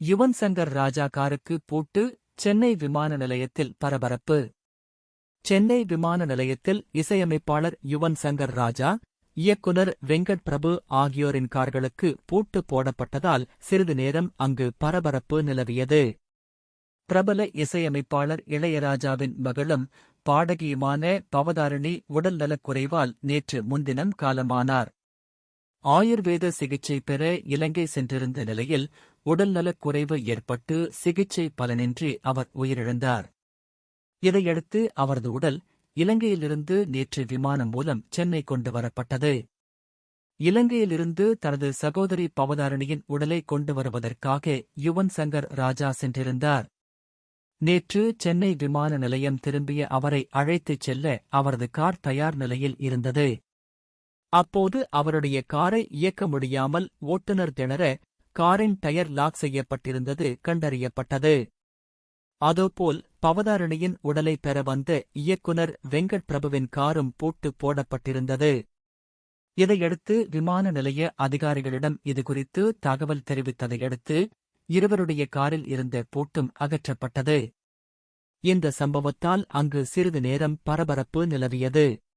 யுவன் சங்கர் ராஜா காருக்கு பூட்டு, சென்னை விமான நிலையத்தில் பரபரப்பு. சென்னை விமான நிலையத்தில் இசையமைப்பாளர் யுவன் சங்கர் ராஜா, இயக்குனர் வெங்கட் பிரபு ஆகியோரின் கார்களுக்கு பூட்டு போடப்பட்டதால் சிறிது நேரம் அங்கு பரபரப்பு நிலவியது. பிரபல இசையமைப்பாளர் இளையராஜாவின் மகளும் பாடகியுமான பவதாரணி உடல்நலக்குறைவால் நேற்று முன்தினம் காலமானார். ஆயுர்வேத சிகிச்சை பெற இலங்கை சென்றிருந்த நிலையில் உடல்நலக்குறைவு ஏற்பட்டு சிகிச்சை பலனின்றி அவர் உயிரிழந்தார். இதையடுத்து அவரது உடல் இலங்கையிலிருந்து நேற்று விமானம் மூலம் சென்னை கொண்டு வரப்பட்டது. இலங்கையிலிருந்து தனது சகோதரி பவதாரணியின் உடலை கொண்டு வருவதற்காக யுவன் சங்கர் ராஜா சென்றிருந்தார். நேற்று சென்னை விமான நிலையம் திரும்பிய அவரை அழைத்துச் செல்ல அவரது கார் தயார் நிலையில் இருந்தது. அப்போது அவருடைய காரை இயக்க முடியாமல் ஓட்டுநர் திணற காரின் டயர் லாக் செய்யப்பட்டிருந்தது கண்டறியப்பட்டது. அதோபோல் பவதாரணியின் உடலை பெற வந்த இயக்குனர் வெங்கட் பிரபுவின் காரும் பூட்டு போடப்பட்டிருந்தது. இதையடுத்து விமான நிலைய அதிகாரிகளிடம் இதுகுறித்து தகவல் தெரிவித்ததையடுத்து இருவருடைய காரில் இருந்த பூட்டும் அகற்றப்பட்டது. இந்த சம்பவத்தால் அங்கு சிறிது நேரம் பரபரப்பு நிலவியது.